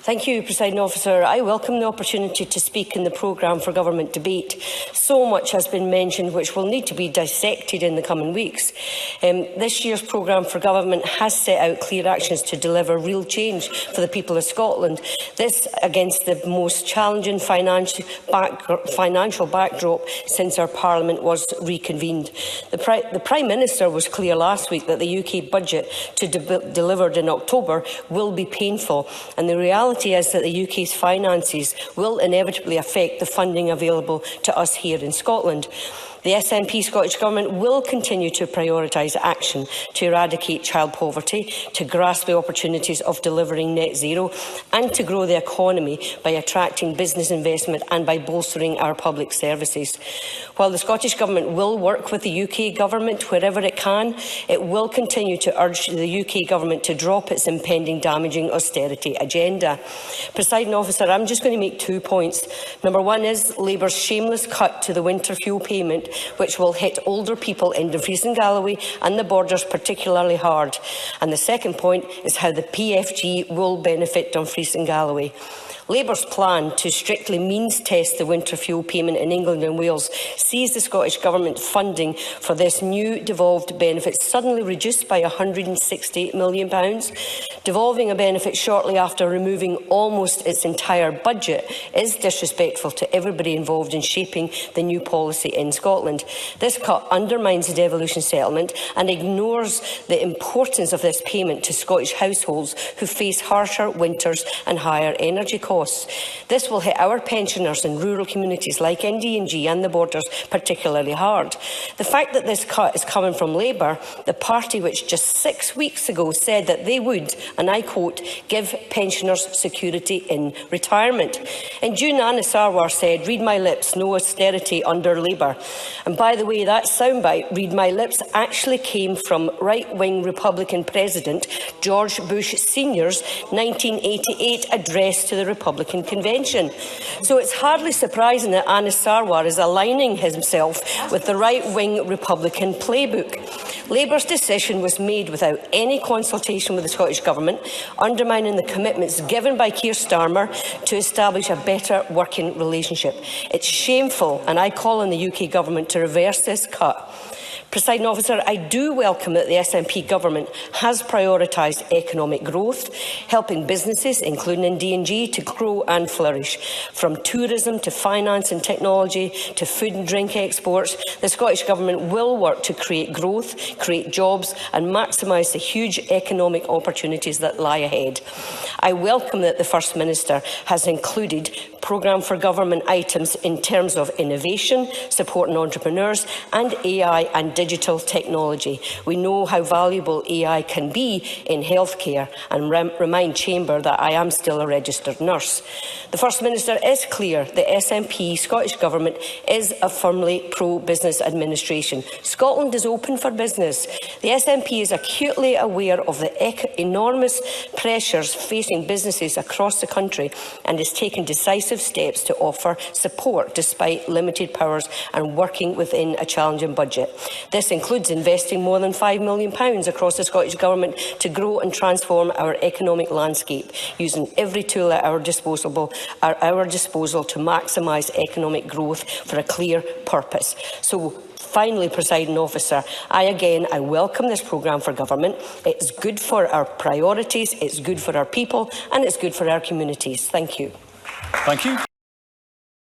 Thank you, Presiding Officer. I welcome the opportunity to speak in the programme for government debate. So much has been mentioned which will need to be dissected in the coming weeks. This year's programme for government has set out clear actions to deliver real change for the people of Scotland. This against the most challenging financial backdrop since our Parliament was reconvened. The Prime Minister was clear last week that the UK budget to delivered in October will be painful, and the reality is that the UK's finances will inevitably affect the funding available to us here in Scotland. The SNP Scottish Government will continue to prioritise action to eradicate child poverty, to grasp the opportunities of delivering net zero, and to grow the economy by attracting business investment and by bolstering our public services. While the Scottish Government will work with the UK Government wherever it can, it will continue to urge the UK Government to drop its impending damaging austerity agenda. Presiding Officer, I'm just going to make 2 points. Number one is Labour's shameless cut to the winter fuel payment, which will hit older people in Dumfries and Galloway and the Borders particularly hard. And the second point is how the PFG will benefit Dumfries and Galloway. Labour's plan to strictly means test the winter fuel payment in England and Wales sees the Scottish Government funding for this new devolved benefit suddenly reduced by £168 million. Devolving a benefit shortly after removing almost its entire budget is disrespectful to everybody involved in shaping the new policy in Scotland. This cut undermines the devolution settlement and ignores the importance of this payment to Scottish households who face harsher winters and higher energy costs. This will hit our pensioners in rural communities like NDNG and the Borders particularly hard. The fact that this cut is coming from Labour, the party which just 6 weeks ago said that they would, and I quote, give pensioners security in retirement. In June, Anna Sarwar said, "Read my lips, no austerity under Labour." And by the way, that soundbite, "read my lips," actually came from right-wing Republican President George Bush Sr.'s 1988 address to the Republican Convention. So it's hardly surprising that Anas Sarwar is aligning himself with the right-wing Republican playbook. Labour's decision was made without any consultation with the Scottish Government, undermining the commitments given by Keir Starmer to establish a better working relationship. It's shameful, and I call on the UK Government to reverse this cut. Presiding Officer, I do welcome that the SNP Government has prioritised economic growth, helping businesses, including in D&G, to grow and flourish. From tourism to finance and technology to food and drink exports, the Scottish Government will work to create growth, create jobs and maximise the huge economic opportunities that lie ahead. I welcome that the First Minister has included programme for government items in terms of innovation, supporting entrepreneurs and AI and digital technology. We know how valuable AI can be in healthcare and remind Chamber that I am still a registered nurse. The First Minister is clear the SNP Scottish Government is a firmly pro-business administration. Scotland is open for business. The SNP is acutely aware of the enormous pressures facing businesses across the country and is taking decisive steps to offer support despite limited powers and working within a challenging budget. This includes investing more than £5 million across the Scottish Government to grow and transform our economic landscape, using every tool at our disposal to maximise economic growth for a clear purpose. So, finally, Presiding Officer, I welcome this programme for government. It's good for our priorities, it's good for our people and it's good for our communities. Thank you. Thank you.